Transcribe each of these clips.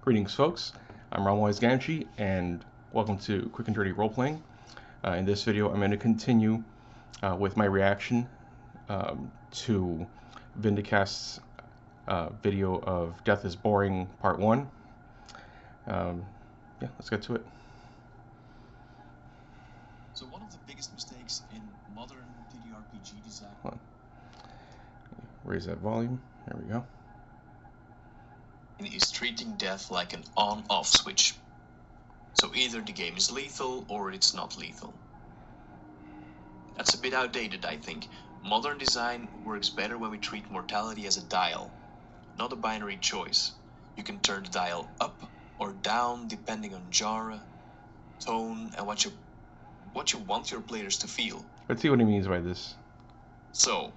Greetings, folks. I'm Ramwise Ganchi, and welcome to Quick and Dirty Roleplaying. In this video, I'm going to continue with my reaction to Vindicast's video of Death is Boring Part 1. Yeah, let's get to it. So one of the biggest mistakes in modern TTRPG design... Hold on. Raise that volume. There we go. ...is treating death like an on-off switch. So either the game is lethal or it's not lethal. That's a bit outdated, I think. Modern design works better when we treat mortality as a dial, not a binary choice. You can turn the dial up or down depending on genre, tone, and what you want your players to feel. Let's see what he means by this. So,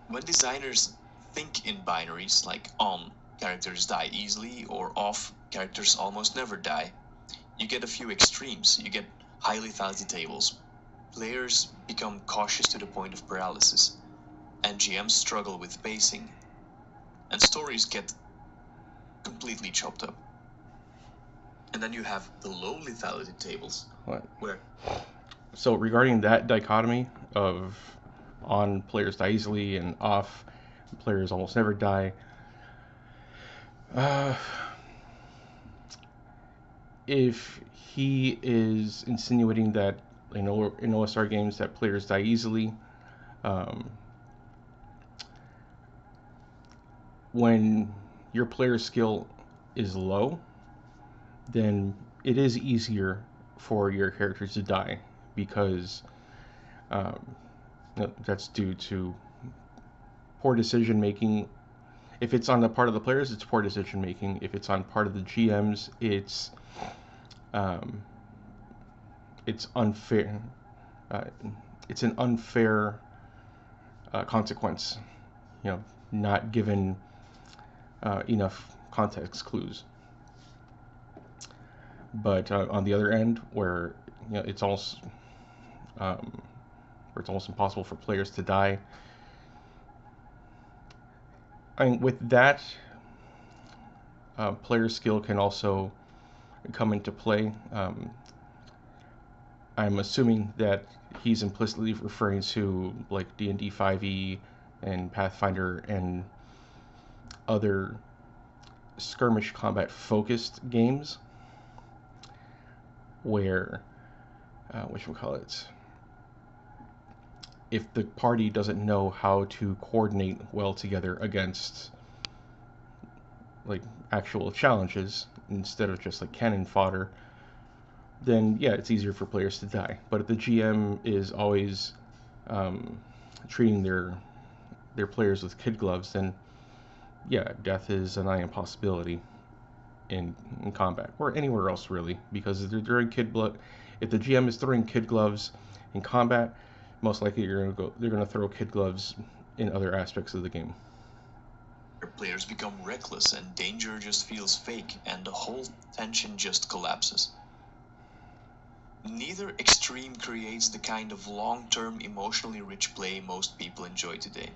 when designers think in binaries like on, characters die easily, or off, characters almost never die, you get a few extremes. You get high lethality tables. Players become cautious to the point of paralysis, and GMs struggle with pacing, and stories get completely chopped up. And then you have the low lethality tables, where... So regarding that dichotomy of on players die easily and off players almost never die, if he is insinuating that in OSR games that players die easily, when your player skill is low, then it is easier for your characters to die because that's due to poor decision making. If it's on the part of the players, it's poor decision making. If it's on part of the GMs, it's unfair. It's an unfair consequence. Not given enough context clues. But on the other end, where it's almost impossible for players to die. I mean, with that, player skill can also come into play. I'm assuming that he's implicitly referring to like D&D 5e and Pathfinder and other skirmish combat focused games where if the party doesn't know how to coordinate well together against like actual challenges instead of just like cannon fodder, then yeah, it's easier for players to die. But if the GM is always treating their players with kid gloves, then yeah, death is a nigh impossibility in combat or anywhere else really, because if they're throwing if the GM is throwing kid gloves in combat, most likely they're gonna throw kid gloves in other aspects of the game. Players become reckless and danger just feels fake and the whole tension just collapses. Neither extreme creates the kind of long-term emotionally rich play most people enjoy today.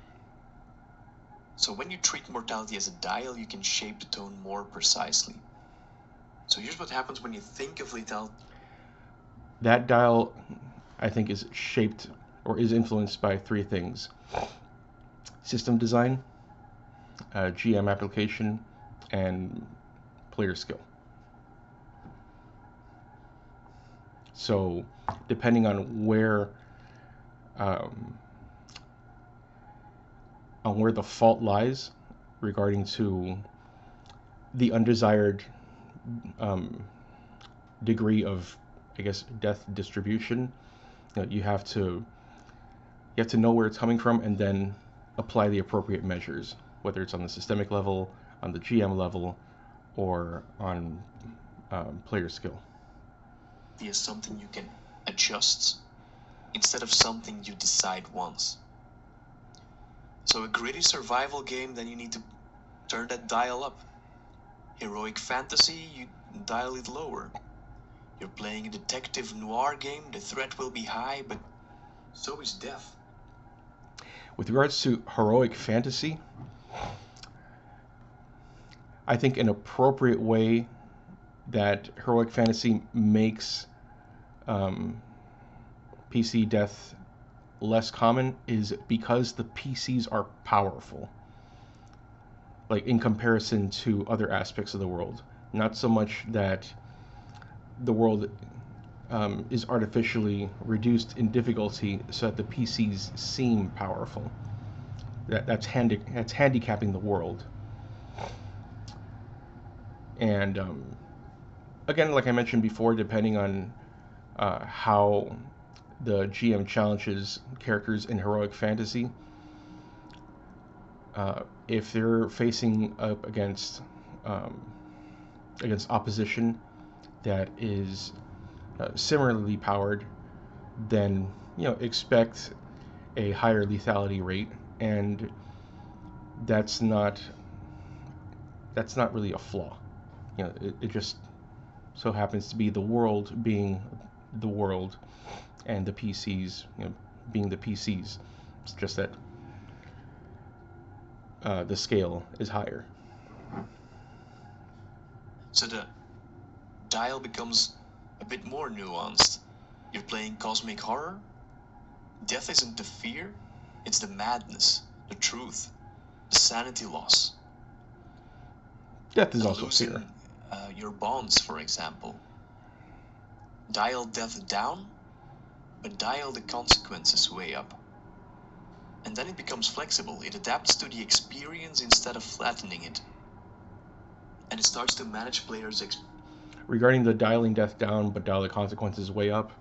So when you treat mortality as a dial, you can shape the tone more precisely. So here's what happens when you think of lethality. That dial, I think, is shaped or is influenced by three things: system design, GM application, and player skill. So depending on where the fault lies regarding to the undesired degree of, I guess, death distribution, you have to know where it's coming from and then apply the appropriate measures, whether it's on the systemic level, on the GM level, or on player skill. Is something you can adjust instead of something you decide once. So a gritty survival game, then you need to turn that dial up. Heroic fantasy, you dial it lower. You're playing a detective noir game, the threat will be high, but so is death. With regards to heroic fantasy, I think an appropriate way that heroic fantasy makes um, PC death less common is because the PCs are powerful, like in comparison to other aspects of the world. Not so much that the world is artificially reduced in difficulty so that the PCs seem powerful. That's handicapping the world. And again, like I mentioned before, depending on how the GM challenges characters in heroic fantasy, if they're facing up um, against opposition that is similarly powered, then expect a higher lethality rate, and that's not really a flaw. It just so happens to be the world being the world, and the PCs being the PCs. It's just that the scale is higher. So the dial becomes a bit more nuanced. You're playing cosmic horror. Death isn't the fear, it's the madness, the truth, the sanity loss. Death is And also losing fear. your bonds, for example. Dial death down, but dial the consequences way up. And then it becomes flexible. It adapts to the experience instead of flattening it. And it starts to manage players' Regarding the dialing death down but dial the consequences way up,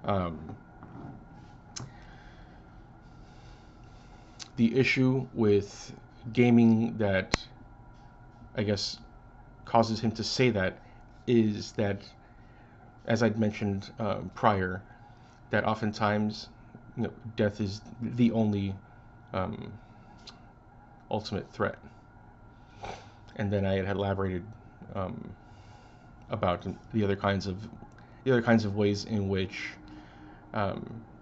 um, the issue with gaming that I guess causes him to say that is that, as I'd mentioned prior, that oftentimes death is the only um, ultimate threat. And then I had elaborated um, about the other kinds of ways in which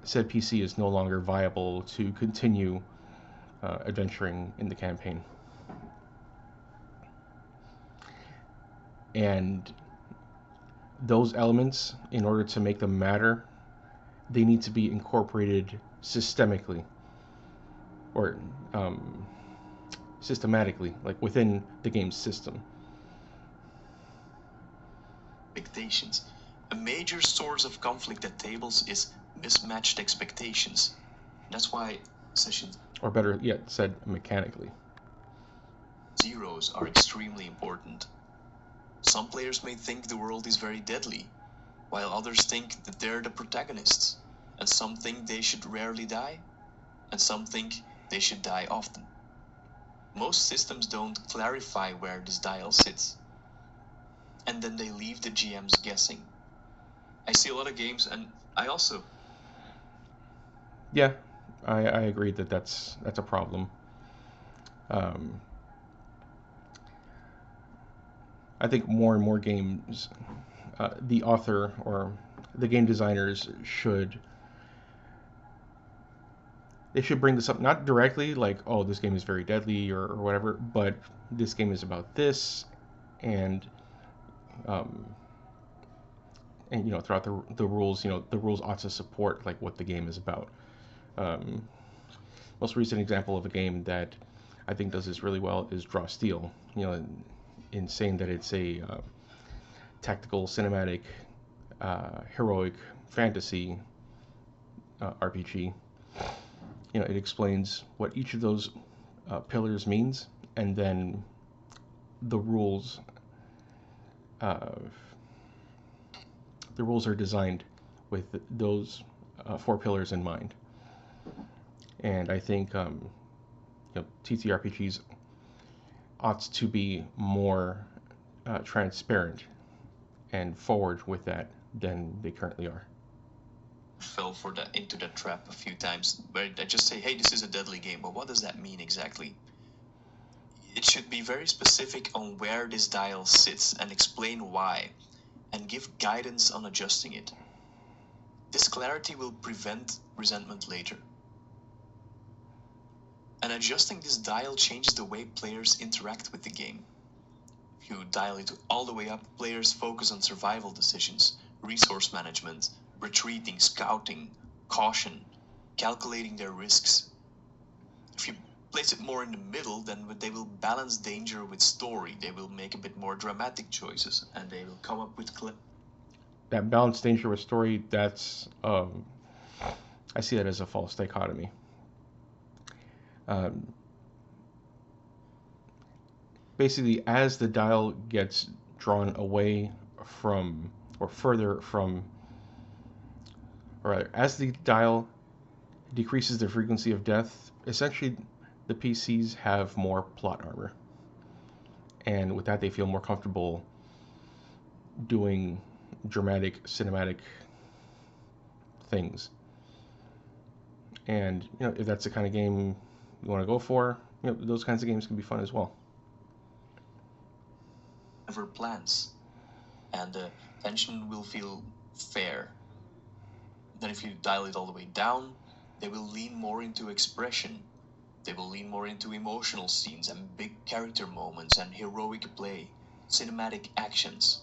said PC is no longer viable to continue adventuring in the campaign. And those elements, in order to make them matter, they need to be incorporated systemically, or systematically, like within the game's system. expectations. A major source of conflict at tables is mismatched expectations. That's why sessions, Or better yet said, mechanically. zeros are extremely important. Some players may think the world is very deadly, while others think that they're the protagonists, and some think they should rarely die, and some think they should die often. Most systems don't clarify where this dial sits, and then they leave the GMs guessing. I see a lot of games, and I also. Yeah, I agree that that's a problem. Um, I think more and more games, the author or the game designers should bring this up, not directly like, oh, this game is very deadly, or whatever, but this game is about this, and um, throughout the rules, the rules ought to support like what the game is about. Um, Most recent example of a game that I think does this really well is Draw Steel. In saying that it's a tactical, cinematic, heroic fantasy RPG. It explains what each of those pillars means, and then the rules. Uh, the rules are designed with those four pillars in mind. And I think TTRPGs ought to be more transparent and forward with that than they currently are. Fell into that trap a few times where I just say, hey, this is a deadly game, but what does that mean exactly? It should be very specific on where this dial sits and explain why, and give guidance on adjusting it. This clarity will prevent resentment later. And adjusting this dial changes the way players interact with the game. If you dial it all the way up, players focus on survival decisions, resource management, retreating, scouting, caution, calculating their risks. If you place it more in the middle, then they will balance danger with story. They will make a bit more dramatic choices, and they will come up with That balanced danger with story, that's I see that as a false dichotomy. Um, Basically, as the dial gets drawn away from, or further from, or rather, as the dial decreases the frequency of death, essentially the PCs have more plot armor. And with that, they feel more comfortable doing dramatic, cinematic things. And, if that's the kind of game you want to go for, those kinds of games can be fun as well. clever plans, and the tension will feel fair. Then, if you dial it all the way down, they will lean more into expression. They will lean more into emotional scenes and big character moments and heroic play, cinematic actions.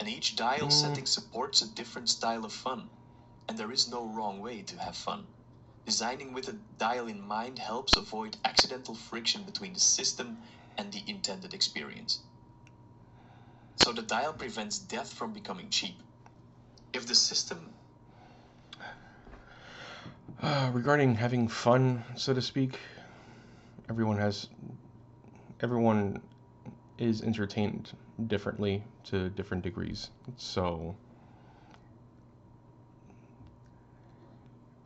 And each dial setting supports a different style of fun, and there is no wrong way to have fun. Designing with a dial in mind helps avoid accidental friction between the system and the intended experience. So the dial prevents death from becoming cheap. If the system Regarding having fun, so to speak, everyone is entertained differently to different degrees. So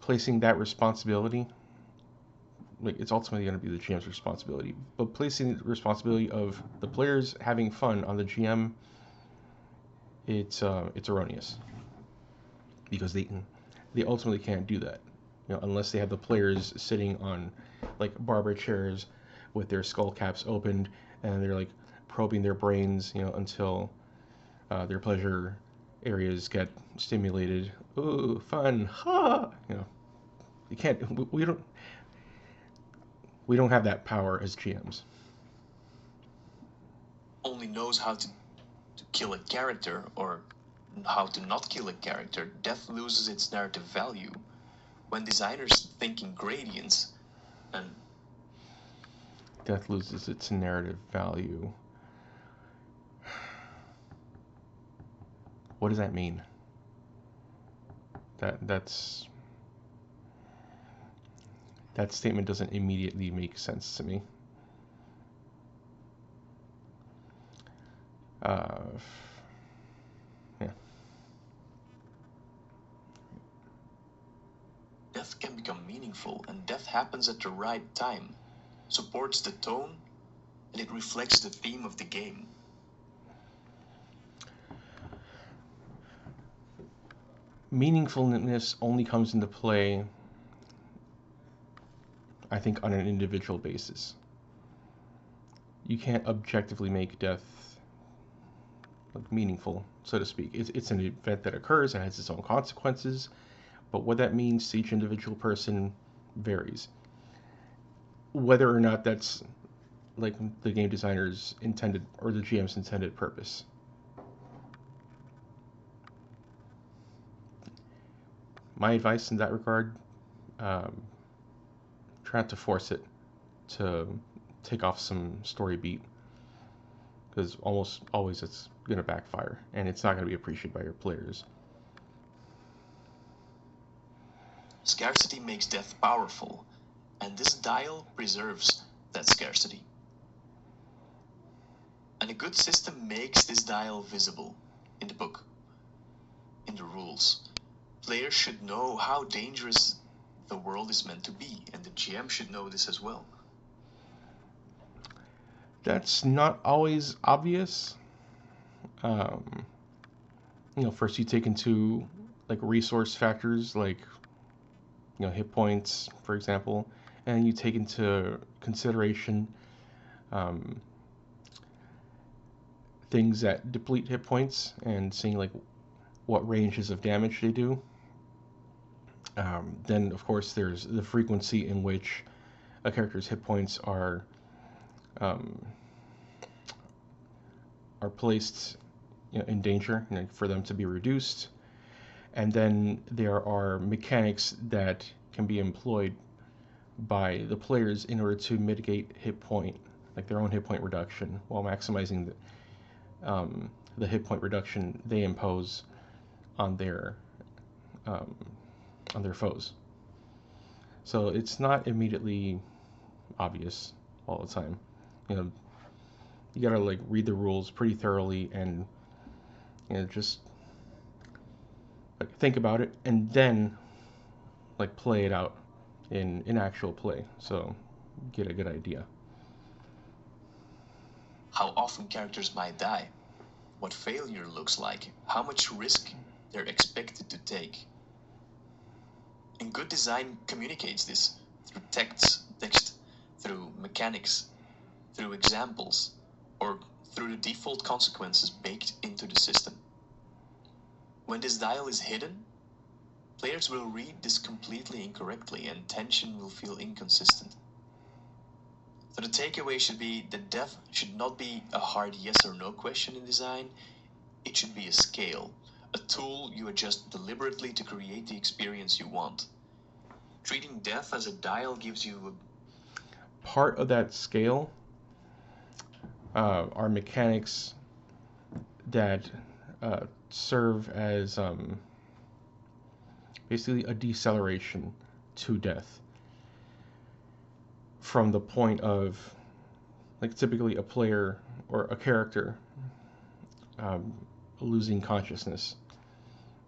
placing that responsibility, like, it's ultimately going to be the GM's responsibility, but placing the responsibility of the players having fun on the GM, it's erroneous, because they ultimately can't do that, unless they have the players sitting on like barber chairs with their skull caps opened, and they're like probing their brains, until their pleasure areas get stimulated. Ooh, fun, ha! You can't. We don't have that power as GMs. only knows how to kill a character or how to not kill a character, death loses its narrative value. When designers think in gradients, and Death loses its narrative value. What does that mean? That statement doesn't immediately make sense to me. Uh, yeah. death can become meaningful, and death happens at the right time, supports the tone, and it reflects the theme of the game. Meaningfulness only comes into play, I think, on an individual basis. You can't objectively make death meaningful, so to speak. It's an event that occurs and has its own consequences, but what that means to each individual person varies. Whether or not that's like the game designer's intended or the GM's intended purpose. My advice in that regard, um, try not to force it to take off some story beat, because almost always it's going to backfire and it's not going to be appreciated by your players. Scarcity makes death powerful, and this dial preserves that scarcity. And a good system makes this dial visible in the book, in the rules. Players should know how dangerous the world is meant to be, and the GM should know this as well. That's not always obvious. Um, First you take into like resource factors, like hit points, for example, and you take into consideration um, things that deplete hit points and seeing like what ranges of damage they do. Then, of course, there's the frequency in which a character's hit points um, are placed, in danger, for them to be reduced. And then there are mechanics that can be employed by the players in order to mitigate hit point, like their own hit point reduction, while maximizing the hit point reduction they impose on their um, on their foes. So it's not immediately obvious all the time. You know, you gotta like read the rules pretty thoroughly and just like think about it and then like play it out in actual play. So get a good idea. How often characters might die, what failure looks like, how much risk they're expected to take. And good design communicates this through text, through mechanics, through examples, or through the default consequences baked into the system. When this dial is hidden, players will read this completely incorrectly and tension will feel inconsistent. So the takeaway should be that death should not be a hard yes or no question in design, it should be a scale, a tool you adjust deliberately to create the experience you want. Treating death as a dial gives you Part of that scale are mechanics that serve as basically a deceleration to death from the point of like typically a player or a character um, losing consciousness.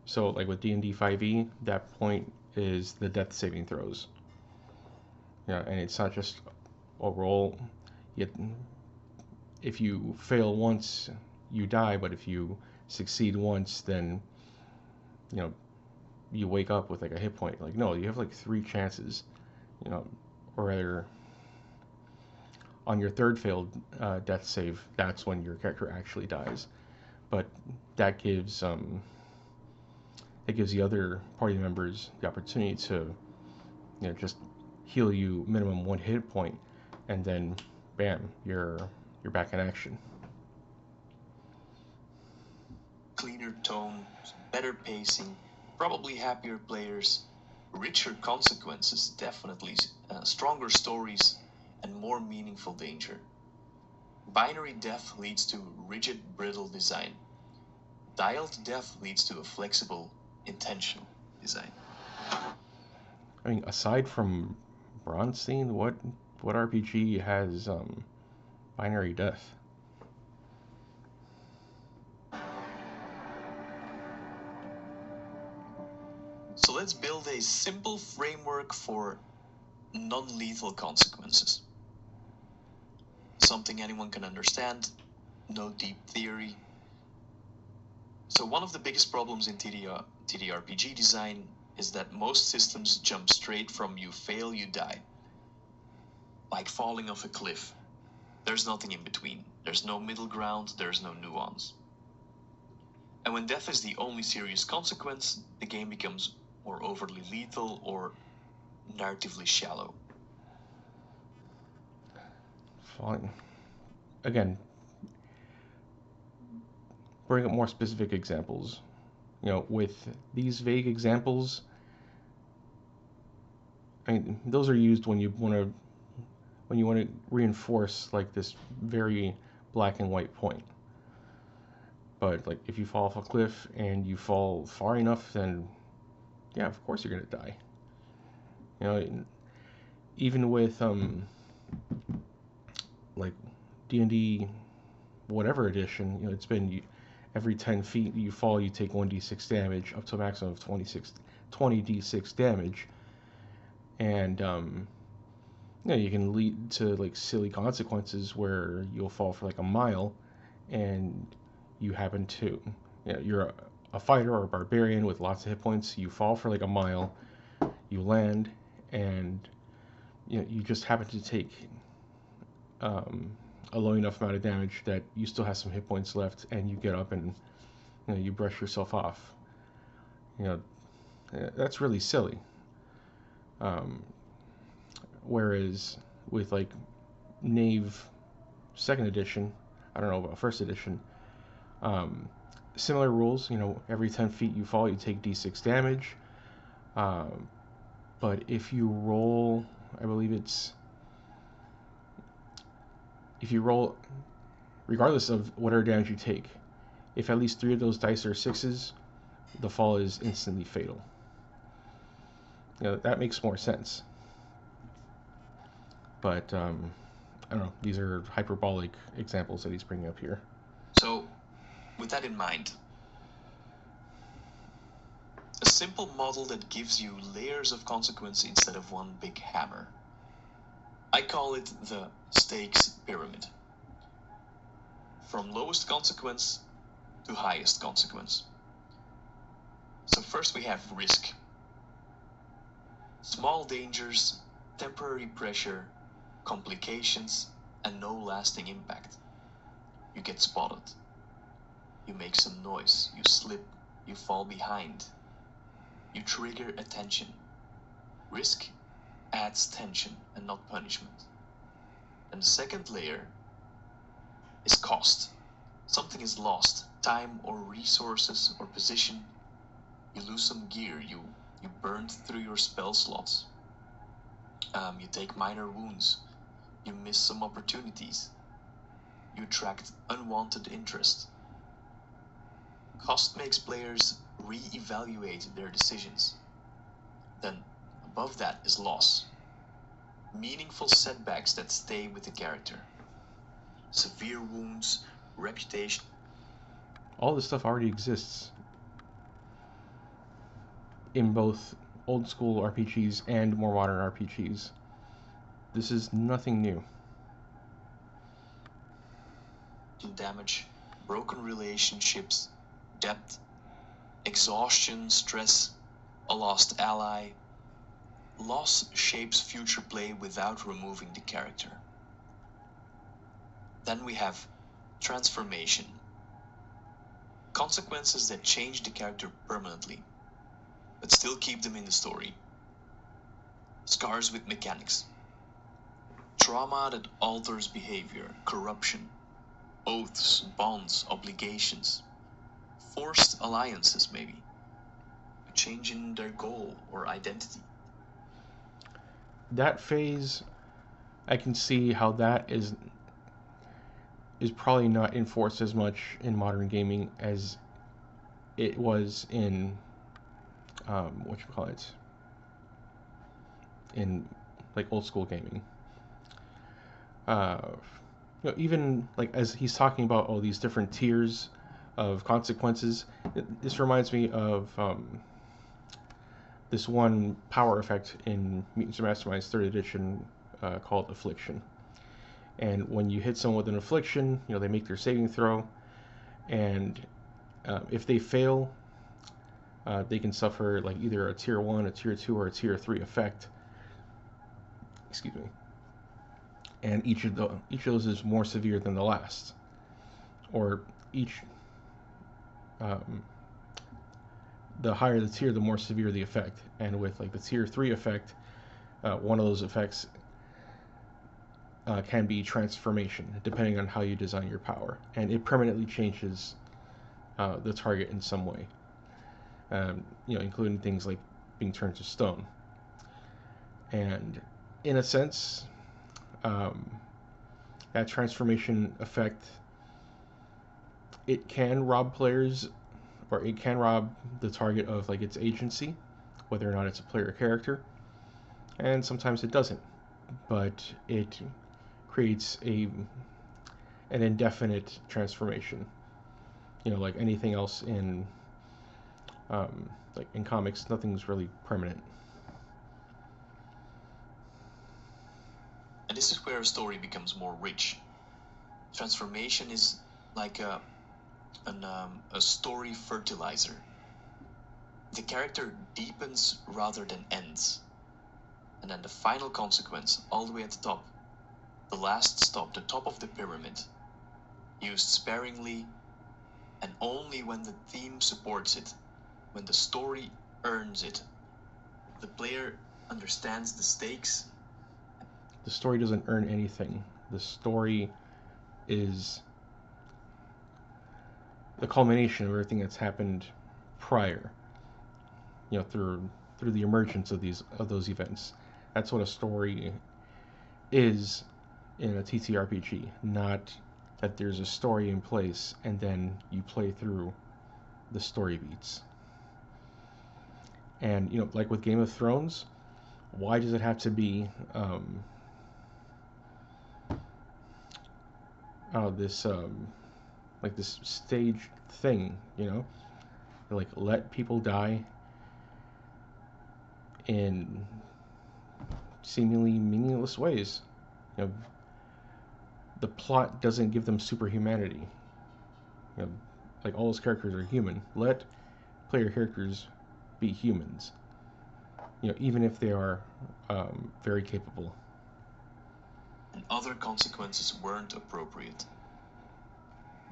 So like with D&D 5e, that point is the death saving throws. And it's not just a roll. Yet if you fail once, you die, but if you succeed once, then you know you wake up with like a hit point. Like no, you have like 3 chances, or rather on your third failed death save, that's when your character actually dies. But that gives the other party members the opportunity to just heal you minimum 1 hit point, and then bam, you're back in action. cleaner tone, better pacing, probably happier players, richer consequences, definitely, stronger stories, and more meaningful danger. Binary death leads to rigid, brittle design. Dialed death leads to a flexible, intentional design. I mean, aside from Bronstein, what RPG has binary death? So let's build a simple framework for non-lethal consequences. Something anyone can understand, no deep theory. So one of the biggest problems in TTRPG design is that most systems jump straight from you fail, you die. Like falling off a cliff. There's nothing in between. There's no middle ground, there's no nuance. And when death is the only serious consequence, the game becomes or overly lethal or narratively shallow. Fine. Again, bring up more specific examples. With these vague examples, I mean, those are used when you want to reinforce like this very black and white point. But like if you fall off a cliff and you fall far enough, then yeah, of course you're gonna die. Even with like D&D whatever edition, it's been every 10 feet you fall, you take 1d6 damage up to a maximum of 20d6 damage, and you can lead to like silly consequences where you'll fall for like a mile, and you happen to, you're a fighter or a barbarian with lots of hit points. You fall for like a mile, you land, and you just happen to take a low enough amount of damage that you still have some hit points left, and you get up and you brush yourself off. That's really silly. Whereas with like Knave second edition, I don't know about first edition, Um, Similar rules, every 10 feet you fall, you take d6 damage. Um, but if you roll, I believe if you roll, regardless of whatever damage you take, if at least 3 of those dice are 6s, the fall is instantly fatal. That makes more sense. But I don't know. These are hyperbolic examples that he's bringing up here. So, with that in mind, a simple model that gives you layers of consequence instead of one big hammer. I call it the stakes pyramid. From lowest consequence to highest consequence. So first we have risk. Small dangers, temporary pressure, complications, and no lasting impact. You get spotted. You make some noise, you slip, you fall behind. You trigger attention. Risk adds tension and not punishment. And the second layer is cost. Something is lost, time or resources or position. You lose some gear, you burn through your spell slots. You take minor wounds. You miss some opportunities. You attract unwanted interest. Cost makes players re-evaluate their decisions. Then, above that is loss. Meaningful setbacks that stay with the character. Severe wounds, reputation. All this stuff already exists in both old school RPGs and more modern RPGs. This is nothing new. Damage, broken relationships, debt, exhaustion, stress, a lost ally. Loss shapes future play without removing the character. Then we have transformation. Consequences that change the character permanently, but still keep them in the story. Scars with mechanics. Trauma that alters behavior, corruption, oaths, bonds, obligations, forced alliances maybe, a change in their goal or identity. That phase, I can see how that is probably not enforced as much in modern gaming as it was in what you call it, in like old school gaming. Uh, Even like as he's talking about all these different tiers of consequences, this reminds me of this one power effect in Mutants and Masterminds 3rd Edition called Affliction. And when you hit someone with an affliction, they make their saving throw, and if they fail, they can suffer like either a tier 1, a tier 2, or a tier 3 effect. Excuse me. And each of those is more severe than the last, or each the higher the tier, the more severe the effect. And with like the tier 3 effect, one of those effects can be transformation, depending on how you design your power, and it permanently changes the target in some way. Including things like being turned to stone. And in a sense, that transformation effect, it can rob players, or it can rob the target of like its agency, whether or not it's a player character, and sometimes it doesn't. But it creates an indefinite transformation. Like anything else in like in comics, nothing's really permanent. And this is where a story becomes more rich. Transformation is like a story fertilizer. The character deepens rather than ends. And then the final consequence, all the way at the top, the last stop, the top of the pyramid, used sparingly and only when the theme supports it, when the story earns it. The player understands the stakes. The story doesn't earn anything. The story is the culmination of everything that's happened prior, through the emergence of those events. That's what a story is in a TTRPG, not that there's a story in place and then you play through the story beats. And like with Game of Thrones, why does it have to be this like this staged thing? Like let people die in seemingly meaningless ways. You know, the plot doesn't give them superhumanity. You know, like all those characters are human. Let player characters be humans. Even if they are very capable. And other consequences weren't appropriate.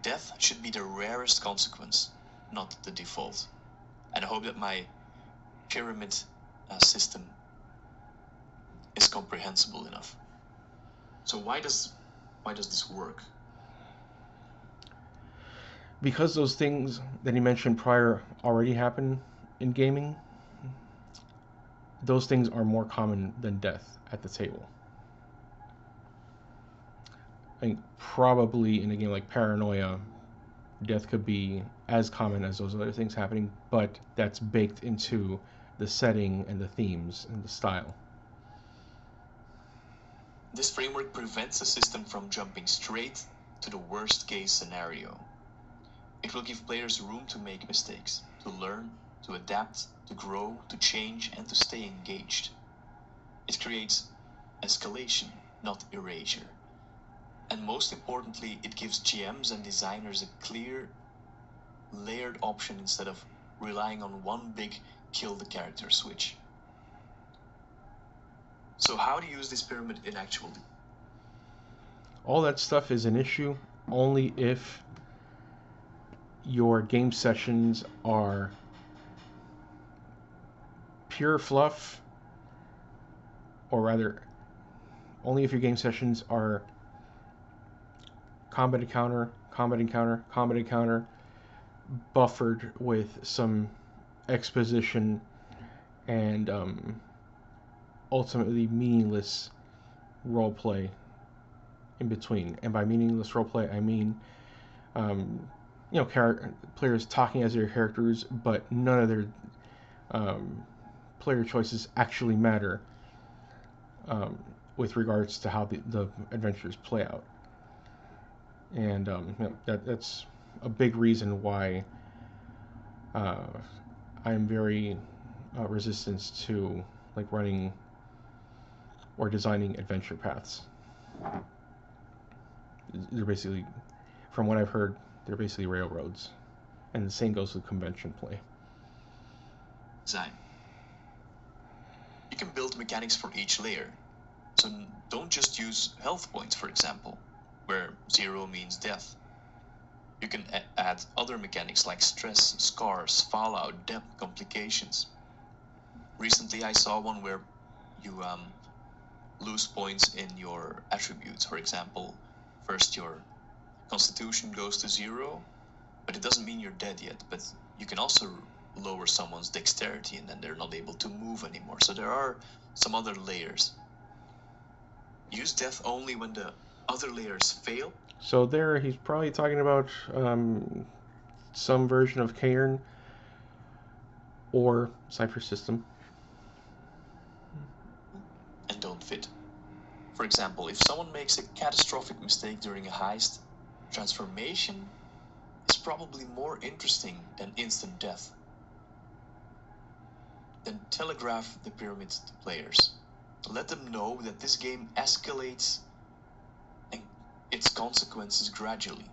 Death should be the rarest consequence, not the default. And I hope that my pyramid system is comprehensible enough. So why does this work? Because those things that he mentioned prior already happen in gaming, those things are more common than death at the table. I think probably in a game like Paranoia, death could be as common as those other things happening, but that's baked into the setting and the themes and the style. This framework prevents the system from jumping straight to the worst case scenario. It will give players room to make mistakes, to learn, to adapt, to grow, to change, and to stay engaged. It creates escalation, not erasure. And most importantly, it gives GMs and designers a clear, layered option instead of relying on one big kill the character switch. So how to use this pyramid in actual? All that stuff is an issue only if your game sessions are pure fluff, or rather, only if your game sessions are combat encounter, combat encounter, combat encounter, buffered with some exposition and ultimately meaningless roleplay in between. And by meaningless roleplay, I mean players talking as their characters, but none of their player choices actually matter with regards to how the adventures play out. And that's a big reason why I'm very resistant to like running or designing adventure paths. They're basically, from what I've heard, they're basically railroads, and the same goes with convention play. Design. You can build mechanics for each layer, so don't just use health points, for example, where 0 means death. You can add other mechanics like stress, scars, fallout, depth, complications. Recently I saw one where you lose points in your attributes. For example, first your constitution goes to 0, but it doesn't mean you're dead yet. But you can also lower someone's dexterity and then they're not able to move anymore. So there are some other layers. Use death only when the other layers fail. So there, he's probably talking about some version of Cairn or Cypher System. And don't fit. For example, if someone makes a catastrophic mistake during a heist, transformation is probably more interesting than instant death. Then telegraph the pyramid to players. Let them know that this game escalates and its consequences gradually.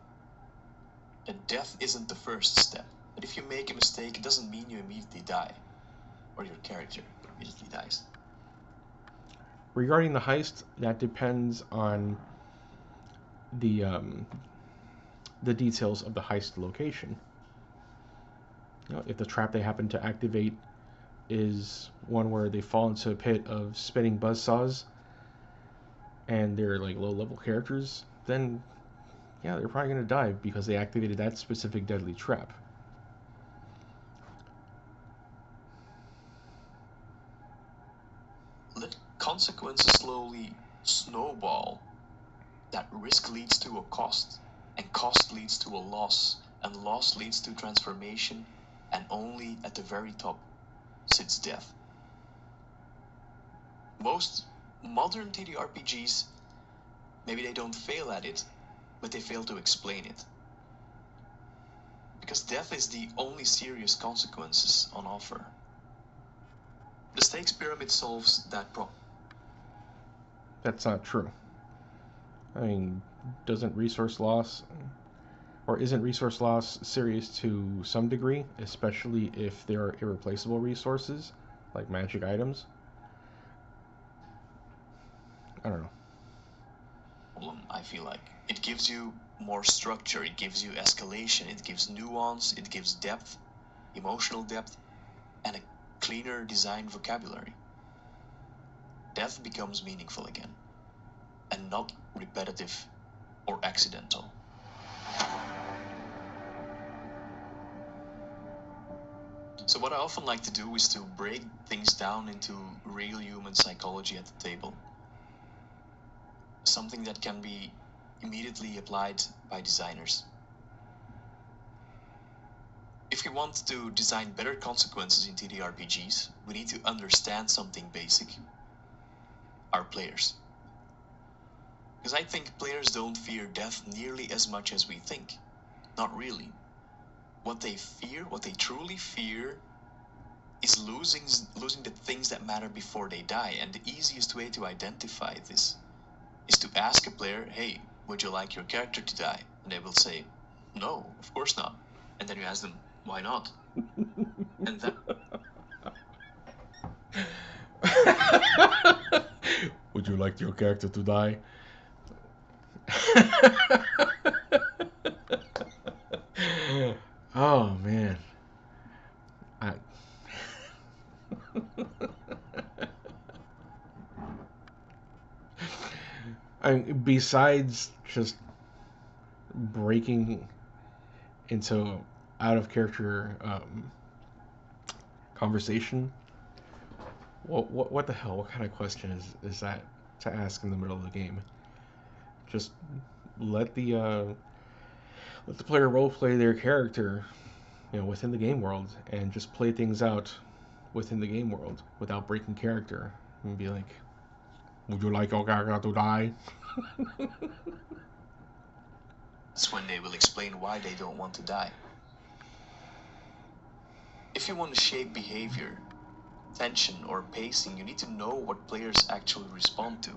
That death isn't the first step. That if you make a mistake, it doesn't mean you immediately die. Or your character immediately dies. Regarding the heist, that depends on the details of the heist location. If the trap they happen to activate is one where they fall into a pit of spinning buzzsaws and they're like low-level characters, then yeah, they're probably going to die because they activated that specific deadly trap. Let consequences slowly snowball. That risk leads to a cost, and cost leads to a loss, and loss leads to transformation, and only at the very top sits death. Most modern TTRPGs, maybe they don't fail at it, but they fail to explain it. Because death is the only serious consequences on offer. The stakes pyramid solves that problem. That's not true. I mean, doesn't resource loss or isn't resource loss serious to some degree, especially if there are irreplaceable resources like magic items? I don't know. I feel like it gives you more structure, it gives you escalation, it gives nuance, it gives depth, emotional depth, and a cleaner design vocabulary. Death becomes meaningful again, and not repetitive or accidental. So what I often like to do is to break things down into real human psychology at the table. Something that can be immediately applied by designers. If we want to design better consequences in TTRPGs, we need to understand something basic. Our players. Because I think players don't fear death nearly as much as we think. Not really. What they fear, what they truly fear, is losing the things that matter before they die. And the easiest way to identify this is to ask a player, hey, would you like your character to die? And they will say, no, of course not. And then you ask them, why not? And that Would you like your character to die? Oh man. I besides just breaking into out of character conversation, what the hell? What kind of question is that to ask in the middle of the game? Just let the uh, let the player role play their character, within the game world, and just play things out within the game world without breaking character, and be like, "Would you like your character to die?" That's when they will explain why they don't want to die. If you want to shape behavior, tension, or pacing, you need to know what players actually respond to.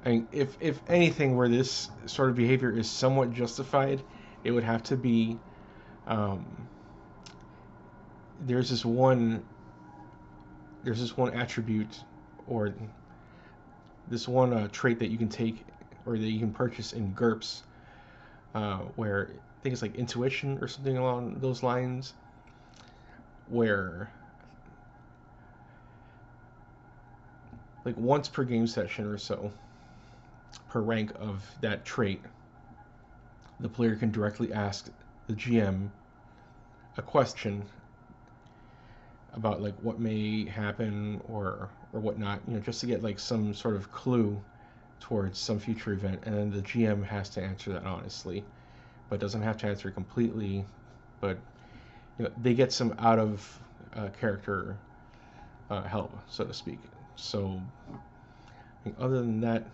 I mean, if anything, where this sort of behavior is somewhat justified, it would have to be um, there's this one attribute or this one trait that you can take or that you can purchase in GURPS, where I think it's like intuition or something along those lines, where like once per game session or so, per rank of that trait, the player can directly ask the GM a question about like what may happen or whatnot, just to get like some sort of clue towards some future event, and then the GM has to answer that honestly, but doesn't have to answer it completely. But they get some out of character help, so to speak. So, other than that,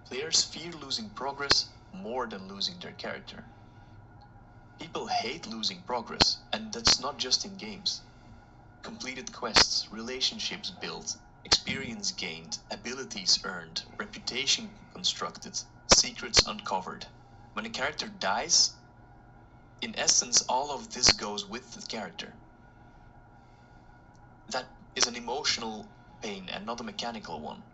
Players fear losing progress more than losing their character. People hate losing progress, and that's not just in games. Completed quests, relationships built, experience gained, abilities earned, reputation constructed, secrets uncovered. When a character dies, in essence, all of this goes with the character. That is an emotional pain and not a mechanical one.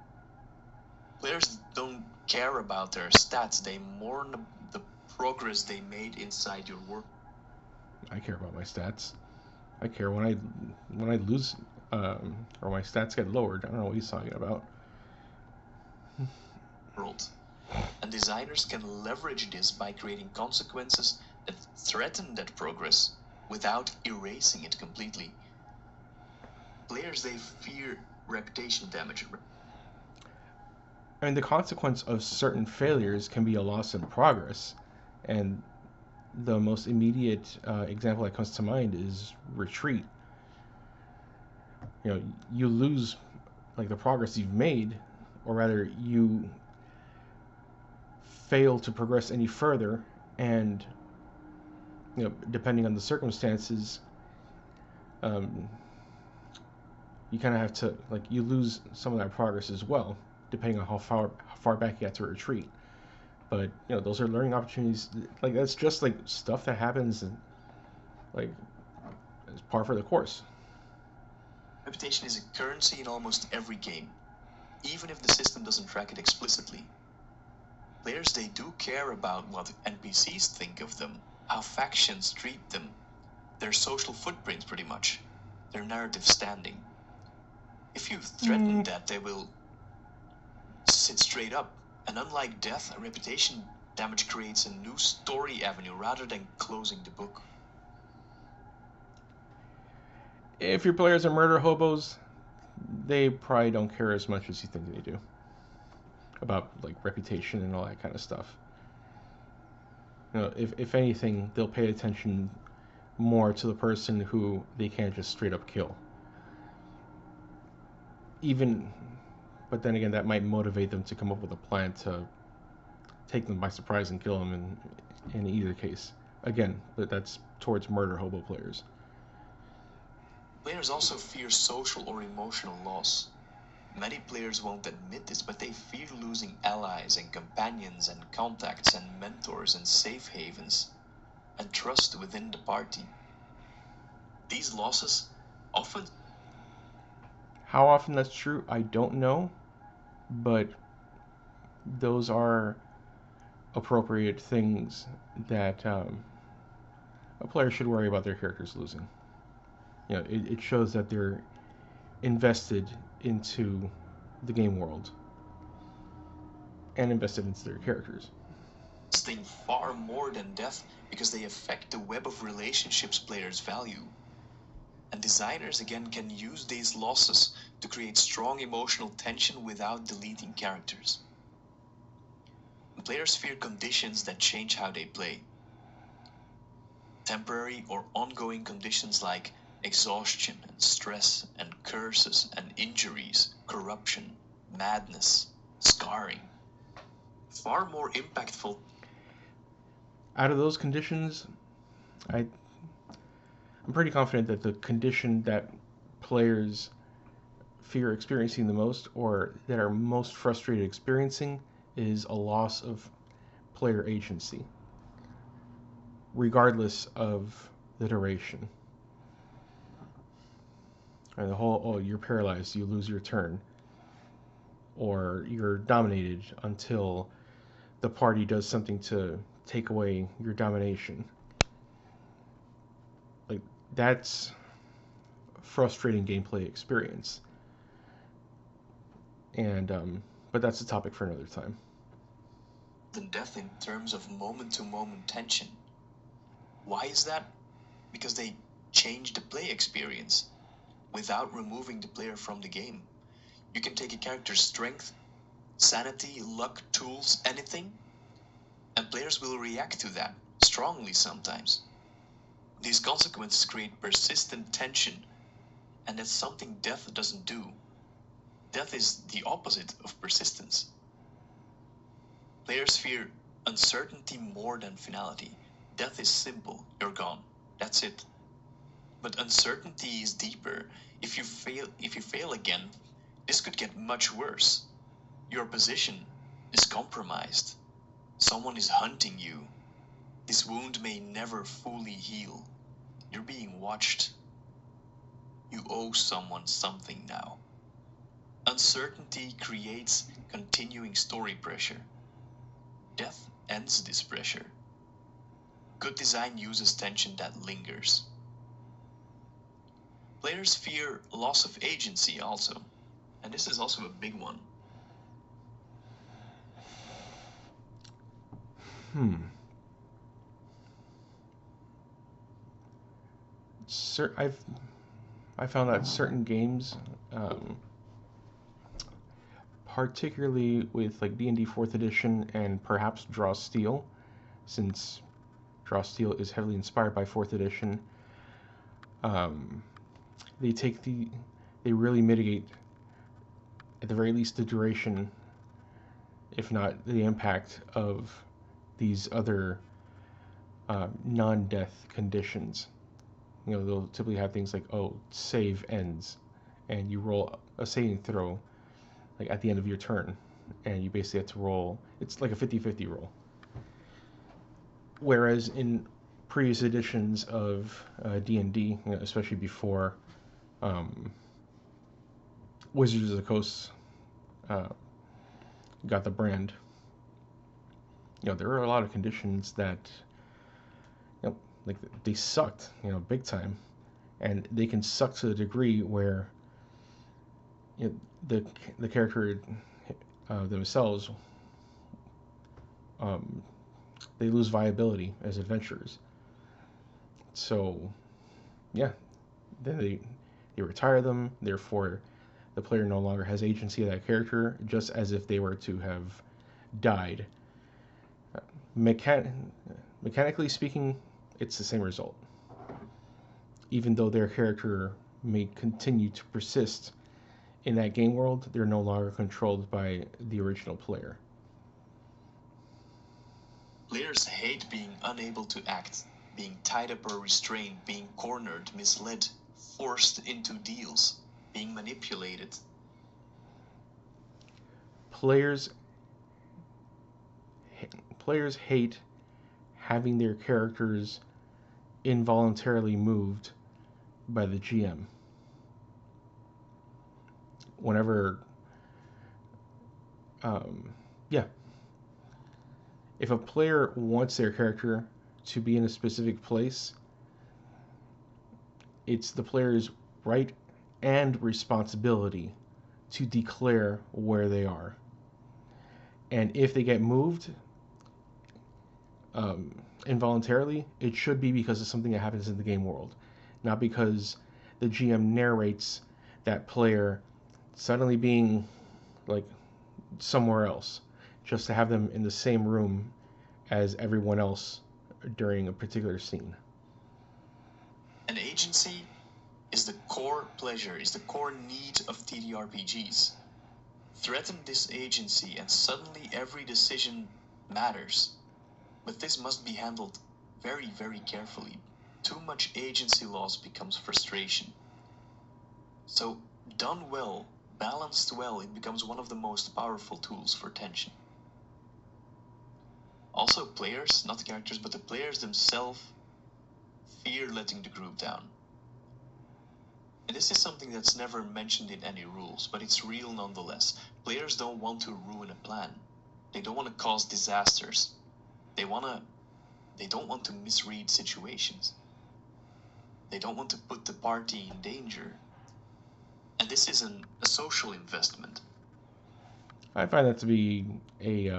Players don't care about their stats, they mourn the progress they made inside your work. I care about my stats. I care when I lose, or my stats get lowered. I don't know what he's talking about. world. And designers can leverage this by creating consequences that threaten that progress without erasing it completely. Players, they fear reputation damage. I mean, the consequence of certain failures can be a loss in progress, and the most immediate example that comes to mind is retreat. You know, you lose like the progress you've made, or rather, you fail to progress any further, and depending on the circumstances, um, you kind of have to like you lose some of that progress as well, depending on how far back you have to retreat. But those are learning opportunities. Like that's just like stuff that happens, and like as par for the course. Reputation is a currency in almost every game, even if the system doesn't track it explicitly. Players, they do care about what NPCs think of them, how factions treat them, their social footprint pretty much, their narrative standing. If you threaten that, they will sit straight up. And unlike death, reputation damage creates a new story avenue rather than closing the book. If your players are murder hobos, they probably don't care as much as you think they do about like reputation and all that kind of stuff. If anything, they'll pay attention more to the person who they can't just straight up kill. Even, but then again, that might motivate them to come up with a plan to take them by surprise and kill them in either case. Again, but that's towards murder hobo players. Players also fear social or emotional loss. Many players won't admit this, but they fear losing allies and companions and contacts and mentors and safe havens and trust within the party. These losses often. How often that's true, I don't know, but those are appropriate things that a player should worry about their characters losing. It shows that they're invested into the game world and invested into their characters. Sting far more than death because they affect the web of relationships players value. And designers again can use these losses to create strong emotional tension without deleting characters. Players fear conditions that change how they play. Temporary or ongoing conditions like exhaustion and stress and curses and injuries, corruption, madness, scarring. Far more impactful. Out of those conditions, I'm pretty confident that the condition that players fear experiencing the most, or that are most frustrated experiencing, is a loss of player agency, regardless of the duration. And the whole, oh, you're paralyzed, you lose your turn, or you're dominated until the party does something to take away your domination. Like, that's frustrating gameplay experience. And, but that's a topic for another time. Than death in terms of moment to moment tension. Why is that? Because they change the play experience without removing the player from the game. You can take a character's strength, sanity, luck, tools, anything, and players will react to that strongly sometimes. These consequences create persistent tension, and that's something death doesn't do. Death is the opposite of persistence. Players fear uncertainty more than finality. Death is simple, you're gone. That's it. But uncertainty is deeper. If you fail again, this could get much worse. Your position is compromised. Someone is hunting you. This wound may never fully heal. You're being watched. You owe someone something now. Uncertainty creates continuing story pressure. Death ends this pressure. Good design uses tension that lingers. Players fear loss of agency also, and this is also a big one. Hmm. I found that certain games, um, particularly with like D&D Fourth Edition and perhaps Draw Steel, since Draw Steel is heavily inspired by Fourth Edition. Um, they take the they really mitigate at the very least the duration, if not the impact of these other non-death conditions. You know, they'll typically have things like, oh, save ends, and you roll a saving throw like at the end of your turn, and you basically have to roll. It's like a 50-50 roll. Whereas in previous editions of D&D, you know, especially before um, Wizards of the Coast uh, got the brand, you know, there were a lot of conditions that, you know, like they sucked, you know, big time, and they can suck to the degree where, you know, the character themselves, um, they lose viability as adventurers. So yeah, then they retire them. Therefore, the player no longer has agency of that character, just as if they were to have died. Uh, Mechan- Mechanically speaking, it's the same result. Even though their character may continue to persist in that game world, they're no longer controlled by the original player. Players hate being unable to act, being tied up or restrained, being cornered, misled, forced into deals, being manipulated. Players players hate having their characters involuntarily moved by the GM. Whenever, um, yeah, if a player wants their character to be in a specific place, it's the player's right and responsibility to declare where they are. And if they get moved um, involuntarily, it should be because of something that happens in the game world, not because the GM narrates that player suddenly being like somewhere else just to have them in the same room as everyone else during a particular scene. An agency is the core pleasure, is the core need of TTRPGs. Threaten this agency and suddenly every decision matters. But this must be handled very, very carefully. Too much agency loss becomes frustration. So, done well, balanced well, it becomes one of the most powerful tools for tension. Also, players, not the characters, but the players themselves fear letting the group down. And this is something that's never mentioned in any rules, but it's real nonetheless. Players don't want to ruin a plan. They don't want to cause disasters. They don't want to misread situations. They don't want to put the party in danger. And this is a social investment. I find that to be a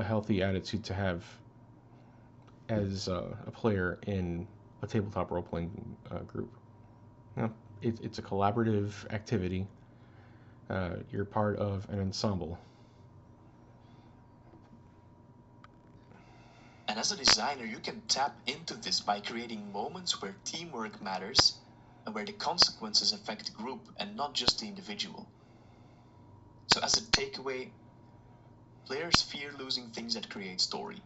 healthy attitude to have as a player in a tabletop role playing group. You know, it's a collaborative activity. You're part of an ensemble. And as a designer, you can tap into this by creating moments where teamwork matters and where the consequences affect the group and not just the individual. So, as a takeaway, players fear losing things that create story.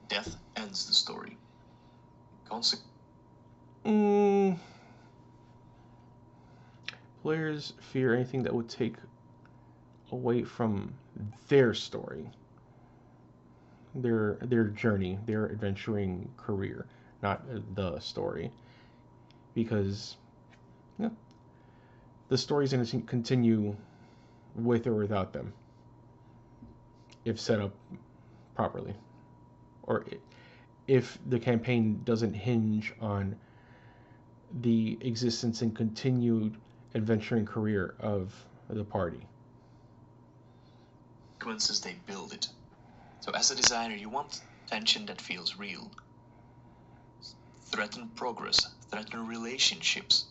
Death ends the story. Mm, players fear anything that would take away from their story, their journey, their adventuring career, not the story, because you know, the story's going to continue with or without them if set up properly, or if the campaign doesn't hinge on the existence and continued adventuring career of the party. Consequences, they build it. So as a designer, you want tension that feels real. Threaten progress, threaten relationships,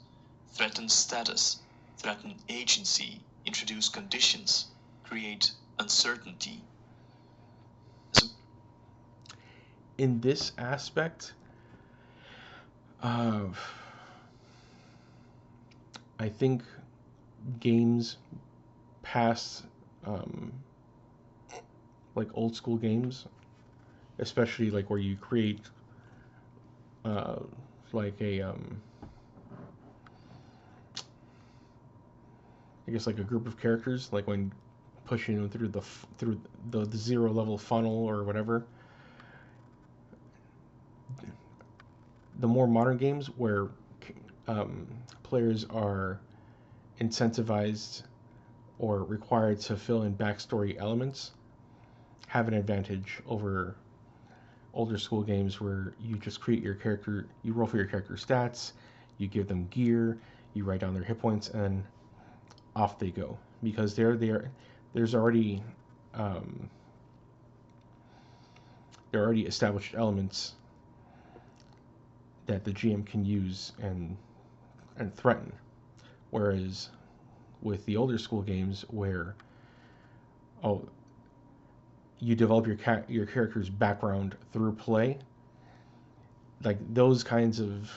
threaten status, threaten agency, introduce conditions, create uncertainty. So, In this aspect, uh, I think games past um, like old school games, especially like where you create uh, like a I guess like a group of characters, like when pushing them through the zero level funnel or whatever. The more modern games where um, players are incentivized or required to fill in backstory elements have an advantage over older school games where you just create your character, you roll for your character stats, you give them gear, you write down their hit points, and off they go. Because there's already um, there are already established elements that the GM can use and threaten. Whereas with the older school games, where oh you develop your character's background through play, like those kinds of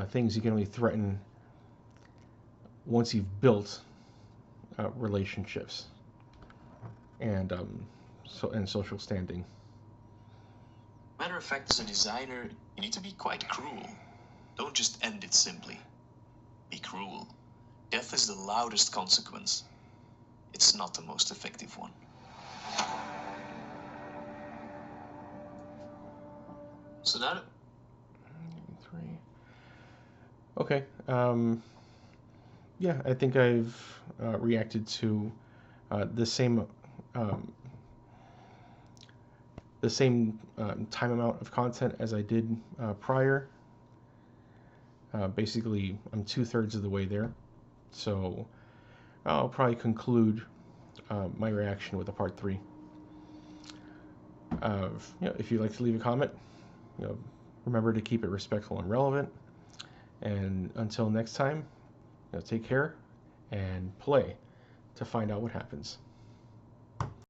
things you can only threaten once you've built relationships and social standing. matter of fact, as a designer, you need to be quite cruel. Don't just end it simply. Be cruel. Death is the loudest consequence. It's not the most effective one. So now, Three. Okay. Yeah, I think I've reacted to the same um, time amount of content as I did prior. Basically, I'm 2/3 of the way there, so I'll probably conclude my reaction with a part three. If you'd like to leave a comment, you know, remember to keep it respectful and relevant. And until next time, take care and play to find out what happens.